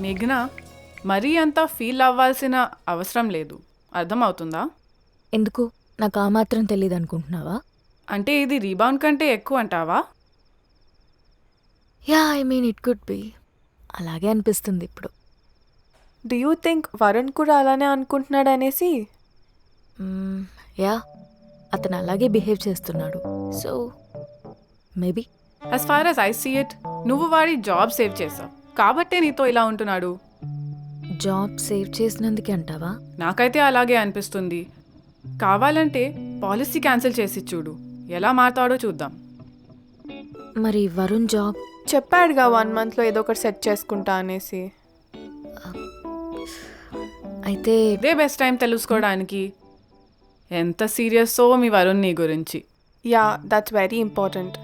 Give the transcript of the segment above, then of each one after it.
మేఘ్నా, మరీ అంతా ఫీల్ అవ్వాల్సిన అవసరం లేదు, అర్థమవుతుందా? ఎందుకు? నాకు ఆ మాత్రం తెలియదు అనుకుంటున్నావా? అంటే ఇది రీబౌండ్ కంటే ఎక్కువ అంటావా? Yeah, I mean it could be. అలాగే అనిపిస్తుంది ఇప్పుడు. డూ యూ థింక్ వరుణ్ కూడా అలానే అనుకుంటున్నాడు అనేసి? యా, అతను అలాగే బిహేవ్ చేస్తున్నాడు. So maybe. As far as I see it, నువ్వు వాడి జాబ్ సేవ్ చేసావు కాబట్టే నీతో ఇలా ఉంటున్నాడు. జాబ్ సేవ్ చేసినందుకే అంటావా? నాకైతే అలాగే అనిపిస్తుంది. కావాలంటే పాలసీ క్యాన్సిల్ చేసి చూడు, ఎలా మారుతాడో చూద్దాం. మరి వరుణ్ జాబ్? చెప్పాడుగా 1 monthలో ఏదో ఒకటి సెట్ చేసుకుంటా అనేసి. అయితే ఇదే బెస్ట్ టైం తెలుసుకోవడానికి ఎంత సీరియస్సో మీ వరుణ్ నీ గురించి. Yeah, that's very important.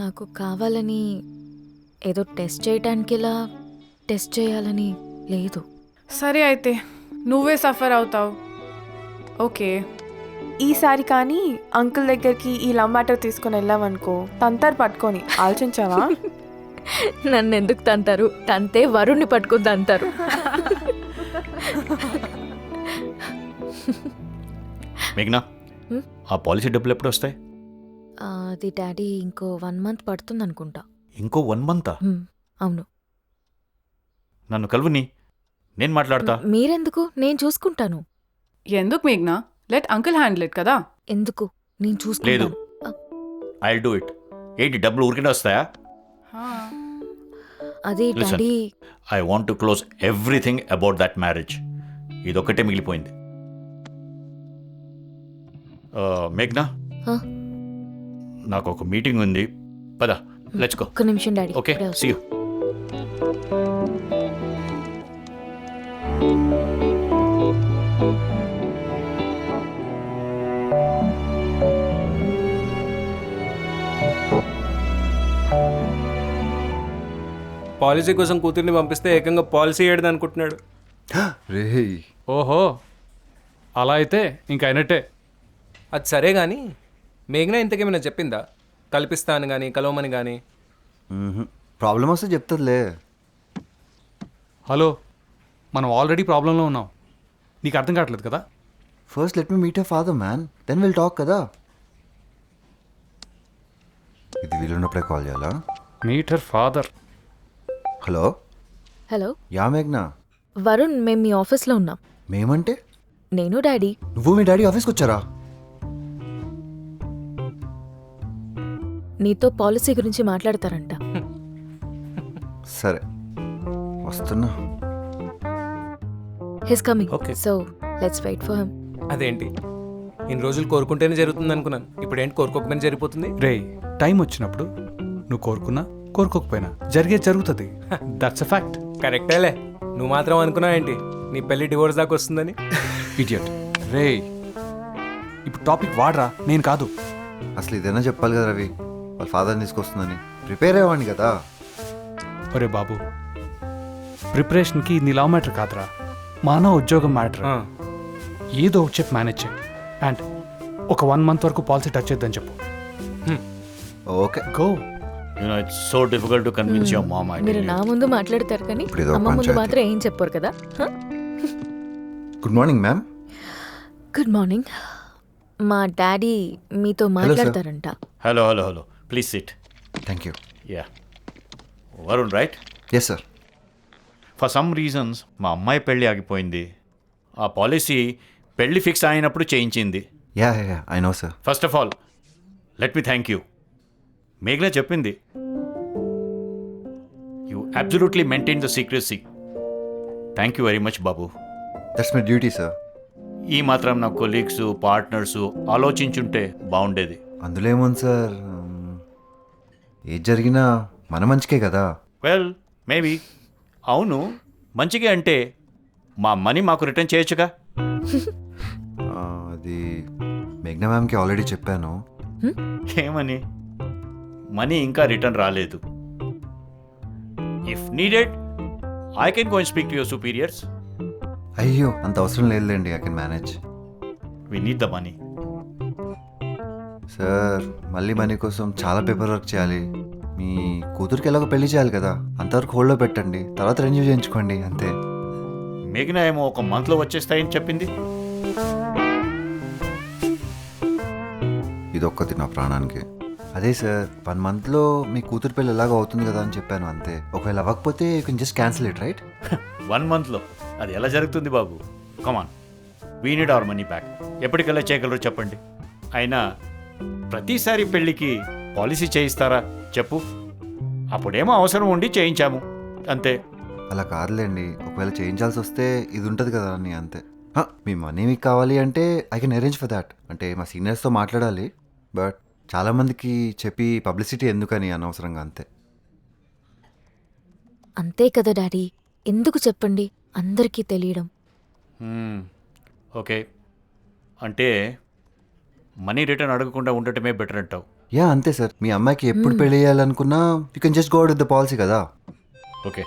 నాకు కావాలని ఏదో టెస్ట్ చేయటానికి ఇలా టెస్ట్ చేయాలని లేదు. సరే అయితే నువ్వే సఫర్ అవుతావు. ఓకే, ఈసారి కానీ అంకుల్ దగ్గరికి ఈ లవ్ మ్యాటర్ తీసుకొని వెళ్ళామనుకో, తంతర్ పట్టుకొని ఆలోచించావా? నన్ను ఎందుకు తంతారు? తంతే వరుణ్ణి పట్టుకుని తంతారు. మేఘ్నా, ఆ పాలసీ డబ్బులు ఎప్పుడు వస్తాయి? అది డాడీ ఇంకో 1 month పడుతుంది అనుకుంటా. ఇంకో 1 month? అవును. నన్ను కలువుని, నేను మాట్లాడతా. మీరెందుకు? నేను చూసుకుంటాను. ఎందుకు మేఘ్నా? లెట్ అంకుల్ హ్యాండిల్ ఇట్ కదా. ఎందుకు? నేను లేదు, చూసుకుంటాను. I do it. ఏంటి డబ్బులు ఊరికే వస్తాయా? అది Listen. Daddy. I want to close everything about that marriage. ఇదొక్కటే మిగిలిపోయింది. మేఘ్నా, Huh? నాకు ఒక మీటింగ్ ఉంది, పద లెట్స్ గో. ఒక్క నిమిషం డాడీ. ఓకే, ఇప్పుడే సీ యూ. పాలసీ కోసం కూతుర్ని పంపిస్తే ఏకంగా పాలసీ ఏడది అనుకుంటున్నాడు. రేయ్, ఓహో, అలా అయితే ఇంక అయినట్టే. అది సరే కానీ మేఘ్నా ఇంతకేమైనా చెప్పిందా? కల్పిస్తాను కానీ కలవమని కానీ? ప్రాబ్లం వస్తే చెప్తుందిలే. హలో, మనం ఆల్రెడీ ప్రాబ్లంలో ఉన్నాం, నీకు అర్థం కావట్లేదు కదా? First let me meet your father man, then will talk కదా. ఇది వీలున్నప్పుడే కాల్ చేయాలా? Meet your father. Hello. Hello. Ya మేఘ్నా. వరుణ్, మేము మీ ఆఫీస్లో ఉన్నాం. మేమంటే? నేను డాడీ. నువ్వు మీ డాడీ ఆఫీస్కి వచ్చారా? నీతో పాలసీ గురించి మాట్లాడతారంట. సరే వస్తున్నా. He's coming. Okay. So let's wait for him. అదేంటి, ఇన్ని రోజులు కోరుకుంటేనే జరుగుతుంది అనుకున్నాను, ఇప్పుడు ఏంటి కోరుకోకపోయినా జరిగిపోతుంది? రేయ్, టైం వచ్చినప్పుడు నువ్వు కోరుకున్నా కోరుకోకపోయినా జరిగేది జరుగుతుంది. That's a fact. కరెక్టేలే, నువ్వు మాత్రం అనుకున్నావు ఏంటి నీ పెళ్లి డివోర్స్ దాకా వస్తుందని? ఇడియట్. రేయ్, ఇప్పుడు టాపిక్ వాడరా, నేను కాదు. అసలు ఇదైనా చెప్పాలి కదా రవి, వాళ్ళ ఫాదర్ని తీసుకొస్తుందని. ప్రిపేర్ అయ్యేవాడిని కదా. ఒరే బాబు, ప్రిపరేషన్కి నీ లవ్ మ్యాటర్ కాదురా, మానవ ఉద్యోగం మ్యాటర్. ఏదో ఒకటి చెప్పి మేనేజ్ చేయి. అండ్ ఒక 1 month వరకు పాలసీ టచ్ చేద్దని చెప్పు. Okay. Go. You know, it's so difficult to convince your mom. I మీరు tell నా you. ముందు మాట్లాడతారు కానీ ఇప్పుడు ఇదో అమ్మ ముందు పంచాయతీ. మాత్రం ఏం చెప్పారు కదా. Good morning ma'am. Good morning. మా డాడీ మీతో మాట్లాడతారంట. Hello. Please sit. Thank you. Yeah. Varun, right? Yes sir. For some reasons మా అమ్మాయి పెళ్ళి ఆగిపోయింది. ఆ పాలసీ పెళ్ళి ఫిక్స్ అయినప్పుడు చేయించింది. Ya I know sir. First of all let me thank you. మేఘ్నా చెప్పింది, you absolutely maintain the secrecy. Thank you very much బాబు. That's my duty sir. ఈ మాత్రం నా కొలీగ్స్ పార్ట్నర్స్ ఆలోచించుంటే బాగుండేది. అందులో ఏముంది సార్, ఏది జరిగినా మన మంచికే కదా. Well maybe. అవును, మంచిగా అంటే మా మనీ మాకు రిటర్న్ చేయొచ్చుగా. అది మేఘ్నా మ్యామ్కి ఆల్రెడీ చెప్పాను. ఏమని? మనీ ఇంకా రిటర్న్ రాలేదు. If needed I can go and speak to your superiors. అయ్యో అంత అవసరం లేదులేండి, I can manage. We need the money. Sir మళ్ళీ మనీ కోసం చాలా పేపర్ వర్క్ చేయాలి. మీ కూతురికి ఎలాగో పెళ్లి చేయాలి కదా, అంతవరకు హోల్డ్లో పెట్టండి, తర్వాత రెన్యూ చేయించుకోండి అంతే. మేఘన ఏమో ఒక మంత్లో వచ్చేస్తాయని చెప్పింది. ఇదొక్కటి నా ప్రాణానికి. అదే సార్ 1 monthలో మీ కూతురు పెళ్ళి ఎలాగో అవుతుంది కదా అని చెప్పాను అంతే. ఒకవేళ అవ్వకపోతే you can just cancel it, right? 1 monthలో అది ఎలా జరుగుతుంది బాబు? Come on, we need our money back. ఎప్పటికల్లా చేయగలరో చెప్పండి. అయినా ప్రతిసారి పెళ్ళికి పాలసీ చేయిస్తారా చెప్పు? అప్పుడేమో అవసరం ఉండి చేయించాము అంతే. అలా కాదులేండి, ఒకవేళ చేయించాల్సి వస్తే ఇది ఉంటుంది కదా అని అంతే. మీ మనీ మీకు కావాలి అంటే I can arrange for that. అంటే మా సీనియర్స్తో మాట్లాడాలి, బట్ చాలామందికి చెప్పి పబ్లిసిటీ ఎందుకని అనవసరంగా అంతే. అంతే కదా డాడీ, ఎందుకు చెప్పండి అందరికీ తెలియడం. ఓకే, అంటే మనీ రిటర్న్ అడగకుండా ఉండటమే బెటర్ అంటావు. యా అంతే సార్, మీ అమ్మాయికి ఎప్పుడు పెళ్లి చేయాలనుకున్నా you can just go out with the policy కదా. Okay,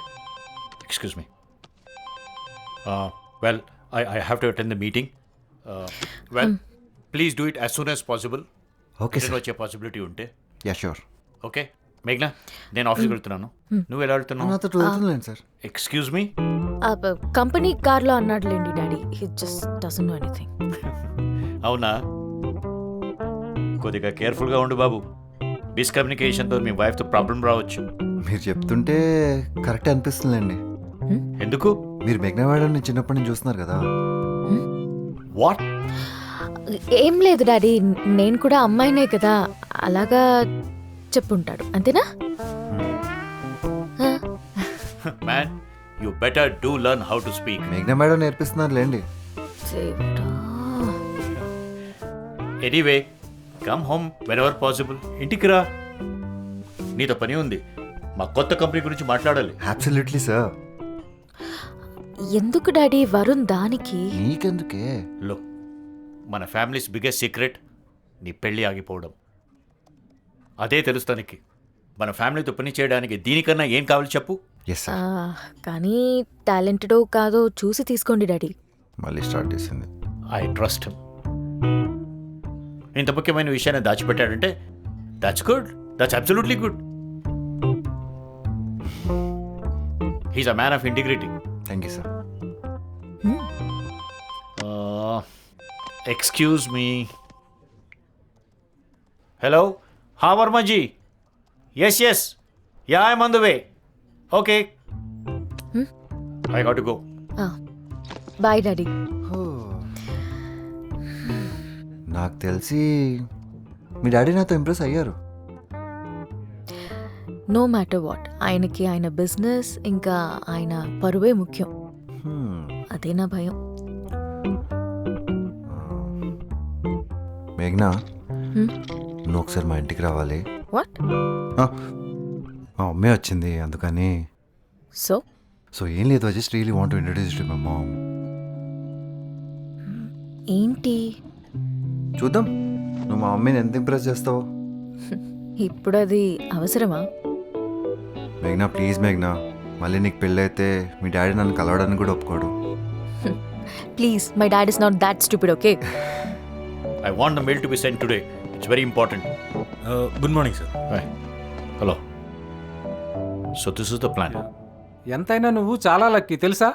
excuse me. Well, I have to attend the meeting. Well, please do it as soon as possible. Okay sir. వచ్చే possibility ఉంటే. Ya sure. Okay మేఘ్నా, నేను ఆఫీస్కి వెళ్తున్నాను. నువ్వు ఎలా వెళ్తున్నావు? నాతో వెళ్తుందిలేండి సార్. Excuse me. కంపెనీ కార్లో అన్నాడులేండి daddy, he just doesn't know anything. అవునా? కొద్దిగా కేర్ఫుల్గా ఉండు బాబు. మిస్కమ్యూనికేషన్తో మీ వైఫ్తో ప్రాబ్లం రావచ్చు. మీరు చెప్తుంటే కరెక్టే అనిపిస్తుందండి. ఎందుకు? మీరు మేఘ్నా మేడంని చిన్నప్పటి నుంచి చూస్తున్నారు కదా. వాట్? ఏం లేదు డాడీ, నేను కూడా అమ్మాయినే కదా, అలాగా చెప్పుంటాడు అంతేనా? Man, you better do learn how to speak. మేఘ్నా మేడం నేర్పిస్తున్నారు లేండి. Anyway, come home whenever possible. ఇంటికి రా, నీతో పని ఉంది. మా కొత్త కంపెనీ గురించి మాట్లాడాలి. Absolutely sir. ఎందుకు డాడీ వరుణ్ దానికి? నీకెందుకే? లో, మన ఫ్యామిలీస్ బిగ్గెస్ట్ సీక్రెట్ నీ పెళ్ళి ఆగిపోవడం. అదే తెలుస్తానికి. మన ఫ్యామిలీతో పని చేయడానికి దీనికన్నా ఏం కావాలి చెప్పు? Yes sir. కానీ టాలెంటెడో కాదో చూసి తీసుకోండి డాడీ. మళ్ళీ స్టార్ట్ చేసింది. I trust him. ఇంత ముఖ్యమైన విషయాన్ని దాచిపెట్టాడంటే that's good, that's absolutely good. He's a man of integrity. Thank you sir. Excuse me. Hello? Ha, Verma ji. Yes. Yeah, I'm on the way. Okay. I got to go. Bye daddy. నాకు తెలిసి మీ daddy నాతో impress అయ్యారు. No matter what, ఆయనకి ఆయన business ఇంకా ఆయన పరువే ముఖ్యం. అదే నా భయం. మేఘ్నా, నువ్వు ఒకసారి మా ఇంటికి రావాలి. వాట్? మా మమ్మీ వచ్చింది అందుకని. సో ఏం లేదు, I just really want to introduce to my mom. ఏంటి? చూద్దాం నువ్వు మా మమ్మీని ఎంత ఇంప్రెస్ చేస్తావు. ఇప్పుడు అది అవసరమా? మేఘ్నా ప్లీజ్ మేఘ్నా, మళ్ళీ నీకు పెళ్ళైతే మీ డాడీ నన్ను కలవడానికి కూడా ఒప్పుకోడు. Please, my dad is not that stupid, okay? I want the mail to be sent today. It's very important. Good morning, sir. Hi. Hello. So this is the plan. ఎంతైనా నువ్వు చాలా లక్కీ తెలుసా?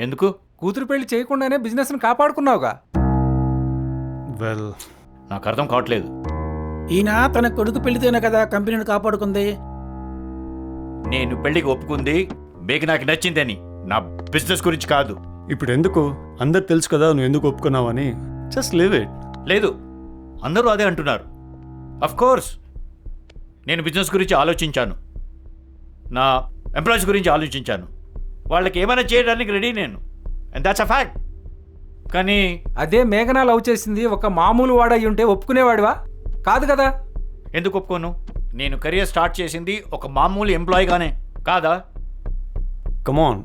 ఎందుకు? కూతురు పెళ్లి చేయకుండానే బిజినెస్ని కాపాడుకున్నావుగా. వెల్, నాకు అర్థం కావట్లేదు. ఈయన తన కొడుకు పెళ్లితేనే కదా కంపెనీని కాపాడుకుంది. నేను పెళ్లికి ఒప్పుకుంది నాకు నచ్చిందని, నా బిజినెస్ గురించి కాదు. ఇప్పుడు ఎందుకు? అందరు తెలుసు కదా నువ్వు ఎందుకు ఒప్పుకున్నావని. Just live it. లేదు, అందరూ అదే అంటున్నారు. అఫ్ కోర్స్ నేను బిజినెస్ గురించి ఆలోచించాను, నా ఎంప్లాయీస్ గురించి ఆలోచించాను. వాళ్ళకి ఏమైనా చేయడానికి రెడీ నేను, అండ్ దాట్స్ అ ఫ్యాక్ట్. కానీ అదే మేఘనా లవ్ చేసింది ఒక మామూలు వాడై ఉంటే ఒప్పుకునేవాడివా? కాదు కదా. ఎందుకు ఒప్పుకోను? నేను కెరియర్ స్టార్ట్ చేసింది ఒక మామూలు ఎంప్లాయీగానే కాదా? కమాన్,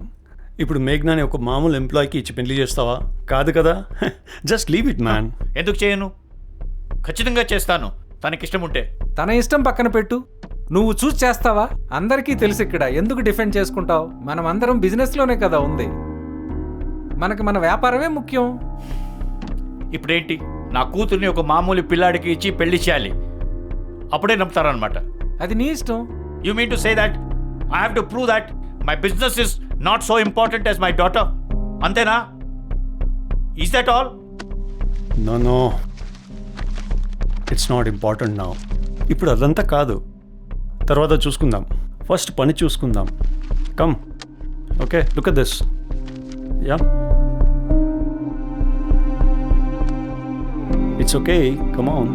ఇప్పుడు మేఘ్నాని ఒక మామూలు ఎంప్లాయీకి ఇచ్చి పెళ్లి చేస్తావా? కాదు కదా. Just leave it man. ఎందుకు చేయను? ఖచ్చితంగా చేస్తాను, తనకిష్టం ఉంటే. తన ఇష్టం పక్కన పెట్టు, నువ్వు చూసి చేస్తావా? అందరికీ తెలుసు ఇక్కడ, ఎందుకు డిఫెండ్ చేసుకుంటావు? మనం అందరం బిజినెస్లోనే కదా ఉంది, మనకి మన వ్యాపారమే ముఖ్యం. ఇప్పుడేంటి? నా కూతుర్ని ఒక మామూలు పిల్లాడికి ఇచ్చి పెళ్లి చేయాలి, అప్పుడే నమ్ముతారనమాట. అది నీ ఇష్టం. You mean to say that I have to prove that my business is not so important as my daughter, అంతేనా? Is that all? No, it's not important now. ఇప్పుడు అదంతా కాదు, తర్వాత చూసుకుందాం. ఫస్ట్ పని చూసుకుందాం. Come, okay, look at this. Ya, it's okay, come on.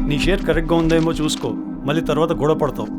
నీ షేర్ కరెక్ట్గా ఉందేమో చూసుకో, మళ్ళీ తర్వాత గొడవ పడతావు.